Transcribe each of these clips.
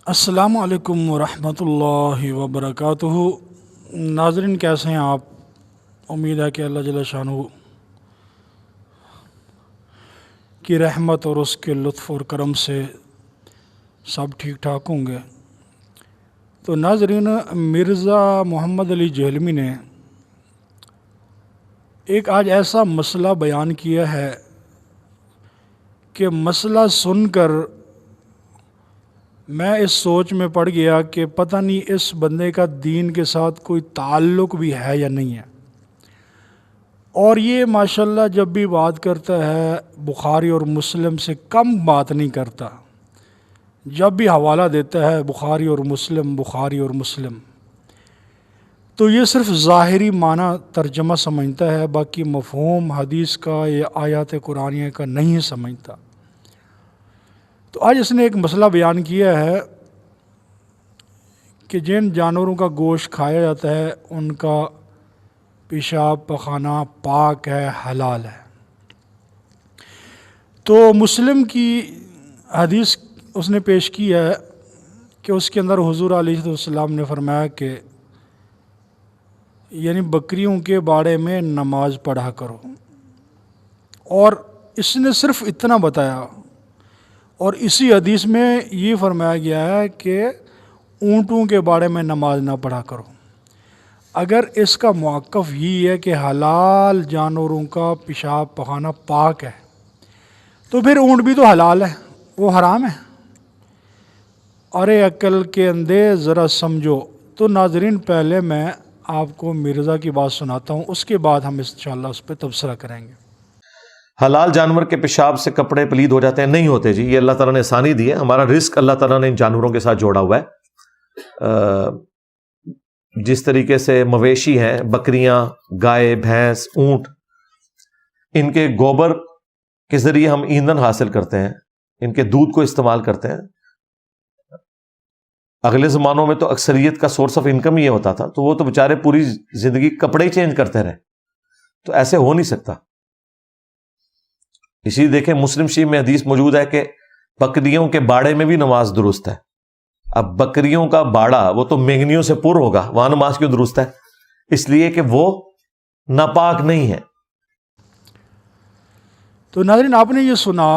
السلام علیکم ورحمۃ اللہ وبرکاتہ۔ ناظرین، کیسے ہیں آپ؟ امید ہے کہ اللہ جل شانہ کی رحمت اور اس کے لطف اور کرم سے سب ٹھیک ٹھاک ہوں گے۔ تو ناظرین، مرزا محمد علی جہلمی نے ایک آج ایسا مسئلہ بیان کیا ہے کہ مسئلہ سن کر میں اس سوچ میں پڑ گیا کہ پتہ نہیں اس بندے کا دین کے ساتھ کوئی تعلق بھی ہے یا نہیں ہے۔ اور یہ ماشاءاللہ جب بھی بات کرتا ہے بخاری اور مسلم سے کم بات نہیں کرتا، جب بھی حوالہ دیتا ہے بخاری اور مسلم بخاری اور مسلم، تو یہ صرف ظاہری معنی ترجمہ سمجھتا ہے، باقی مفہوم حدیث کا یا آیات قرآنیہ کا نہیں سمجھتا۔ تو آج اس نے ایک مسئلہ بیان کیا ہے کہ جن جانوروں کا گوشت کھایا جاتا ہے ان کا پیشاب پخانہ پاک ہے، حلال ہے۔ تو مسلم کی حدیث اس نے پیش کی ہے کہ اس کے اندر حضور علیہ السلام نے فرمایا کہ یعنی بکریوں کے باڑے میں نماز پڑھا کرو، اور اس نے صرف اتنا بتایا۔ اور اسی حدیث میں یہ فرمایا گیا ہے کہ اونٹوں کے بارے میں نماز نہ پڑھا کرو۔ اگر اس کا موقف یہ ہے کہ حلال جانوروں کا پیشاب پخانہ پاک ہے، تو پھر اونٹ بھی تو حلال ہے، وہ حرام ہے۔ ارے عقل کے اندھے ذرا سمجھو۔ تو ناظرین، پہلے میں آپ کو مرزا کی بات سناتا ہوں، اس کے بعد ہم انشاءاللہ اس پہ تبصرہ کریں گے۔ حلال جانور کے پیشاب سے کپڑے پلید ہو جاتے ہیں؟ نہیں ہوتے جی، یہ اللہ تعالیٰ نے آسانی دی ہے، ہمارا رزق اللہ تعالیٰ نے ان جانوروں کے ساتھ جوڑا ہوا ہے۔ جس طریقے سے مویشی ہیں، بکریاں، گائے، بھینس، اونٹ، ان کے گوبر کے ذریعے ہم ایندھن حاصل کرتے ہیں، ان کے دودھ کو استعمال کرتے ہیں۔ اگلے زمانوں میں تو اکثریت کا سورس آف انکم یہ ہوتا تھا، تو وہ تو بیچارے پوری زندگی کپڑے ہی چینج کرتے رہے، تو ایسے ہو نہیں سکتا۔ اسی دیکھیں مسلم شریف میں حدیث موجود ہے کہ بکریوں کے باڑے میں بھی نماز درست ہے۔ اب بکریوں کا باڑا وہ تو مینگنیوں سے پر ہوگا، وہاں نماز کیوں درست ہے؟ اس لیے کہ وہ ناپاک نہیں ہے۔ تو ناظرین، آپ نے یہ سنا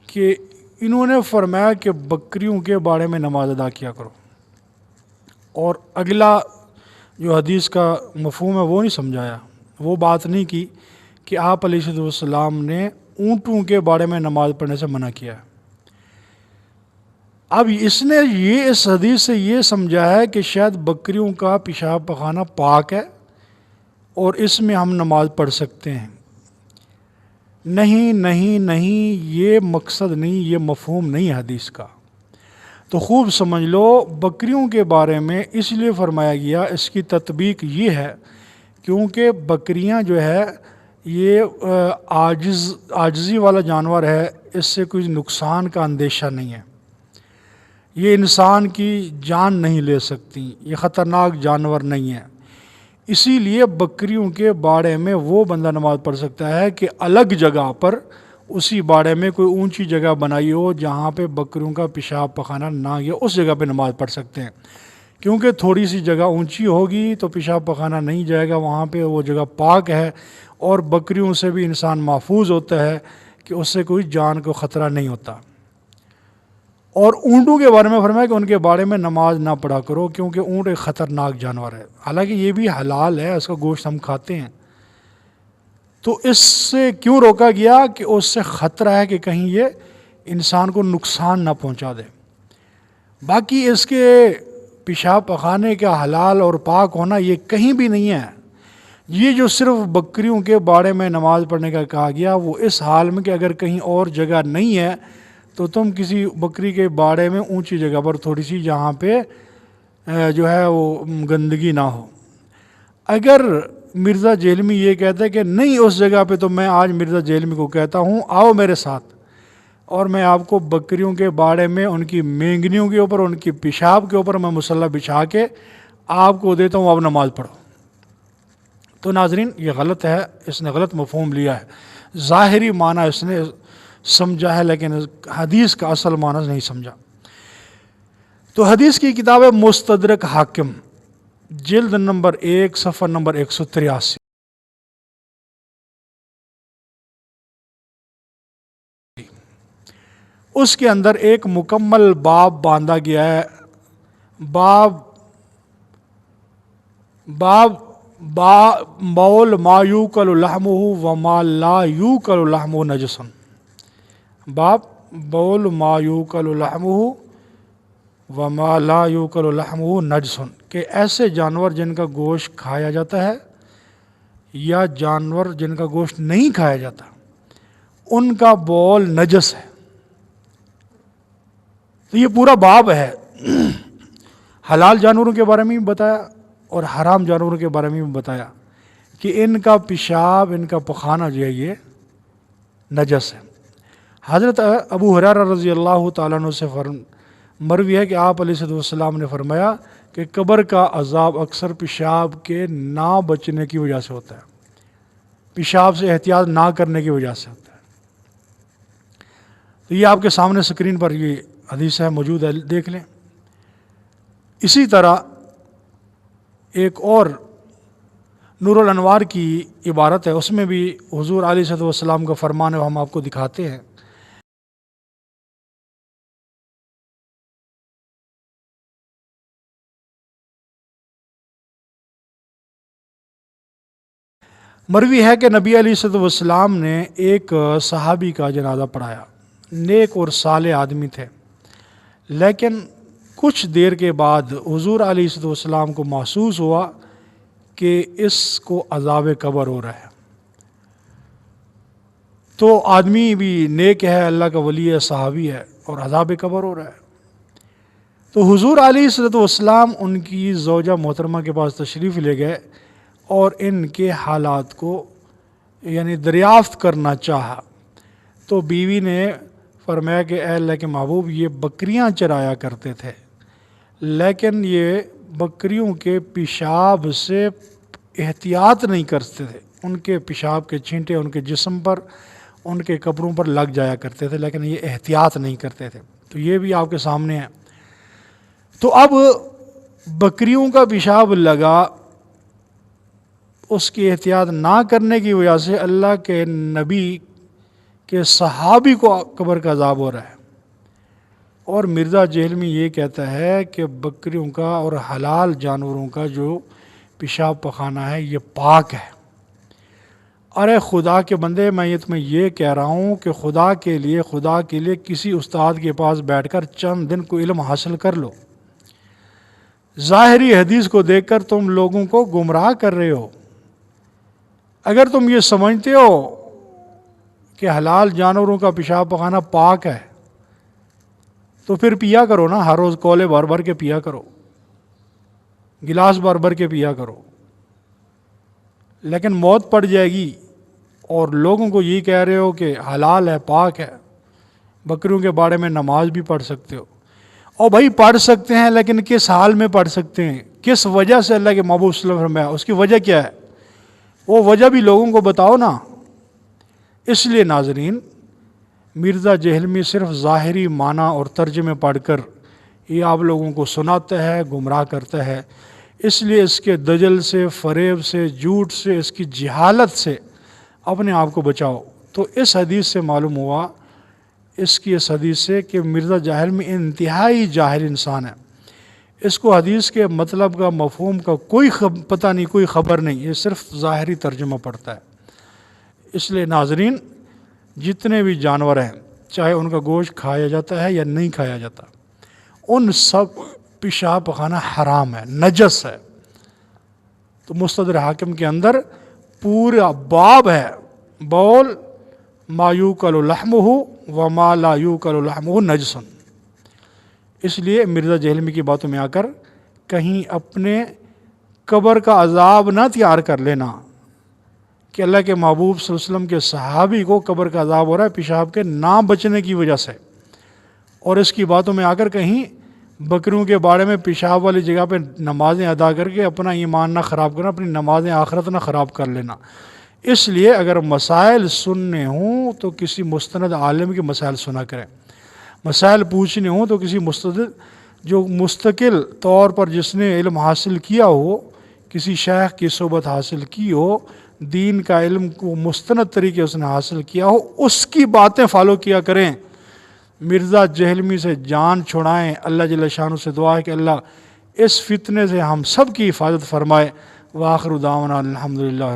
کہ انہوں نے فرمایا کہ بکریوں کے بارے میں نماز ادا کیا کرو، اور اگلا جو حدیث کا مفہوم ہے وہ نہیں سمجھایا، وہ بات نہیں کی کہ آپ علیہ السلام نے اونٹوں کے بارے میں نماز پڑھنے سے منع کیا ہے۔ اب اس نے یہ اس حدیث سے یہ سمجھا ہے کہ شاید بکریوں کا پیشاب پخانہ پاک ہے اور اس میں ہم نماز پڑھ سکتے ہیں۔ نہیں نہیں نہیں، یہ مقصد نہیں، یہ مفہوم نہیں حدیث کا۔ تو خوب سمجھ لو، بکریوں کے بارے میں اس لیے فرمایا گیا، اس کی تطبیق یہ ہے کیونکہ بکریاں جو ہے یہ عاجزی والا جانور ہے، اس سے کوئی نقصان کا اندیشہ نہیں ہے، یہ انسان کی جان نہیں لے سکتی، یہ خطرناک جانور نہیں ہے۔ اسی لیے بکریوں کے باڑے میں وہ بندہ نماز پڑھ سکتا ہے کہ الگ جگہ پر اسی باڑے میں کوئی اونچی جگہ بنائی ہو جہاں پہ بکریوں کا پیشاب پخانہ نہ گیا، اس جگہ پہ نماز پڑھ سکتے ہیں، کیونکہ تھوڑی سی جگہ اونچی ہوگی تو پیشاب پخانہ نہیں جائے گا، وہاں پہ وہ جگہ پاک ہے، اور بکریوں سے بھی انسان محفوظ ہوتا ہے کہ اس سے کوئی جان کو خطرہ نہیں ہوتا۔ اور اونٹوں کے بارے میں فرمایا کہ ان کے بارے میں نماز نہ پڑھا کرو، کیونکہ اونٹ ایک خطرناک جانور ہے، حالانکہ یہ بھی حلال ہے، اس کا گوشت ہم کھاتے ہیں۔ تو اس سے کیوں روکا گیا؟ کہ اس سے خطرہ ہے کہ کہیں یہ انسان کو نقصان نہ پہنچا دے۔ باقی اس کے پیشاب پخانے کا حلال اور پاک ہونا یہ کہیں بھی نہیں ہے، یہ جو صرف بکریوں کے باڑے میں نماز پڑھنے کا کہا گیا وہ اس حال میں کہ اگر کہیں اور جگہ نہیں ہے تو تم کسی بکری کے باڑے میں اونچی جگہ پر تھوڑی سی جہاں پہ جو ہے وہ گندگی نہ ہو۔ اگر مرزا جہلمی یہ کہتا ہے کہ نہیں اس جگہ پہ، تو میں آج مرزا جہلمی کو کہتا ہوں آؤ میرے ساتھ، اور میں آپ کو بکریوں کے باڑے میں ان کی مینگنیوں کے اوپر، ان کی پیشاب کے اوپر میں مصلی بچھا کے آپ کو دیتا ہوں، اب نماز پڑھو۔ تو ناظرین، یہ غلط ہے، اس نے غلط مفہوم لیا ہے، ظاہری معنی اس نے سمجھا ہے لیکن حدیث کا اصل معنی نہیں سمجھا۔ تو حدیث کی کتاب ہے مستدرک حاکم، جلد نمبر 1 صفحہ نمبر 183، اس کے اندر ایک مکمل باب باندھا گیا ہے، باب بول ما یوکل لحمہ وما لا یوکل لحمہ نجسن، باب بول ما یوکل لحمہ وما لا یوکل لحمہ نجسن، کہ ایسے جانور جن کا گوشت کھایا جاتا ہے یا جانور جن کا گوشت نہیں کھایا جاتا ان کا بول نجس ہے۔ تو یہ پورا باب ہے، حلال جانوروں کے بارے میں بھی بتایا اور حرام جانوروں کے بارے میں بھی بتایا کہ ان کا پیشاب، ان کا پخانہ جو ہے یہ نجس ہے۔ حضرت ابو ہریرہ رضی اللہ تعالیٰ عنہ سے مروی ہے کہ آپ علیہ السلام نے فرمایا کہ قبر کا عذاب اکثر پیشاب کے نہ بچنے کی وجہ سے ہوتا ہے، پیشاب سے احتیاط نہ کرنے کی وجہ سے ہوتا ہے۔ تو یہ آپ کے سامنے اسکرین پر یہ حدیث ہے، موجود ہے، دیکھ لیں۔ اسی طرح ایک اور نور الانوار کی عبارت ہے، اس میں بھی حضور علیہ السلام کا فرمان ہے، وہ ہم آپ کو دکھاتے ہیں۔ مروی ہے کہ نبی علیہ السلام نے ایک صحابی کا جنازہ پڑھایا، نیک اور صالح آدمی تھے، لیکن کچھ دیر کے بعد حضور علیہ السلام کو محسوس ہوا کہ اس کو عذاب قبر ہو رہا ہے۔ تو آدمی بھی نیک ہے، اللہ کا ولی ہے، صحابی ہے، اور عذاب قبر ہو رہا ہے۔ تو حضور علیہ السلام ان کی زوجہ محترمہ کے پاس تشریف لے گئے اور ان کے حالات کو یعنی دریافت کرنا چاہا۔ تو بیوی نے فرمایا کہ اے اللہ کے محبوب، یہ بکریاں چرایا کرتے تھے، لیکن یہ بکریوں کے پیشاب سے احتیاط نہیں کرتے تھے، ان کے پیشاب کے چھینٹے ان کے جسم پر، ان کے کپڑوں پر لگ جایا کرتے تھے، لیکن یہ احتیاط نہیں کرتے تھے۔ تو یہ بھی آپ کے سامنے ہے۔ تو اب بکریوں کا پیشاب لگا، اس کی احتیاط نہ کرنے کی وجہ سے اللہ کے نبی کے صحابی کو قبر کا عذاب ہو رہا ہے۔ اور مرزا جہلمی یہ کہتا ہے کہ بکریوں کا اور حلال جانوروں کا جو پیشاب پخانہ ہے یہ پاک ہے۔ ارے خدا کے بندے، میں تمہیں یہ کہہ رہا ہوں کہ خدا کے لیے کسی استاد کے پاس بیٹھ کر چند دن کو علم حاصل کر لو۔ ظاہری حدیث کو دیکھ کر تم لوگوں کو گمراہ کر رہے ہو۔ اگر تم یہ سمجھتے ہو کہ حلال جانوروں کا پیشاب پخانہ پاک ہے تو پھر پیا کرو نا، ہر روز کولے بھر بھر کے پیا کرو، گلاس بھر بھر کے پیا کرو۔ لیکن موت پڑ جائے گی اور لوگوں کو یہ کہہ رہے ہو کہ حلال ہے، پاک ہے، بکریوں کے بارے میں نماز بھی پڑھ سکتے ہو۔ اور بھائی پڑھ سکتے ہیں، لیکن کس حال میں پڑھ سکتے ہیں، کس وجہ سے اللہ کے محبوب صلی اللہ علیہ وسلم فرمایا، اس کی وجہ کیا ہے، وہ وجہ بھی لوگوں کو بتاؤ نا۔ اس لیے ناظرین، مرزا جہلمی صرف ظاہری معنی اور ترجمے پڑھ کر یہ آپ لوگوں کو سناتا ہے، گمراہ کرتا ہے۔ اس لیے اس کے دجل سے، فریب سے، جھوٹ سے، اس کی جہالت سے اپنے آپ کو بچاؤ۔ تو اس حدیث سے معلوم ہوا، اس حدیث سے، کہ مرزا جہلمی انتہائی جاہل انسان ہے۔ اس کو حدیث کے مطلب کا، مفہوم کا کوئی پتہ نہیں، کوئی خبر نہیں، یہ صرف ظاہری ترجمہ پڑھتا ہے۔ اس لیے ناظرین، جتنے بھی جانور ہیں، چاہے ان کا گوشت کھایا جاتا ہے یا نہیں کھایا جاتا، ان سب پیشاب پخانہ حرام ہے، نجس ہے۔ تو مستدرک حاکم کے اندر پورا باب ہے، بول ما یوکل لحمہ وما لا یوکل لحمہ نجسن۔ اس لیے مرزا جہلمی کی باتوں میں آ کر کہیں اپنے قبر کا عذاب نہ تیار کر لینا کہ اللہ کے محبوب صلی اللہ علیہ وسلم کے صحابی کو قبر کا عذاب ہو رہا ہے پیشاب کے نہ بچنے کی وجہ سے، اور اس کی باتوں میں آ کر کہیں بکریوں کے بارے میں پیشاب والی جگہ پہ نمازیں ادا کر کے اپنا ایمان نہ خراب کرنا، اپنی نمازیں آخرت نہ خراب کر لینا۔ اس لیے اگر مسائل سننے ہوں تو کسی مستند عالم کے مسائل سنا کریں، مسائل پوچھنے ہوں تو کسی مستند جو مستقل طور پر جس نے علم حاصل کیا ہو، کسی شیخ کی صحبت حاصل کی ہو، دین کا علم کو مستند طریقے اس نے حاصل کیا ہو، اس کی باتیں فالو کیا کریں۔ مرزا جہلمی سے جان چھڑائیں۔ اللہ جل شانہ سے دعا ہے کہ اللہ اس فتنے سے ہم سب کی حفاظت فرمائے۔ وآخر دعوانا الحمدللہ۔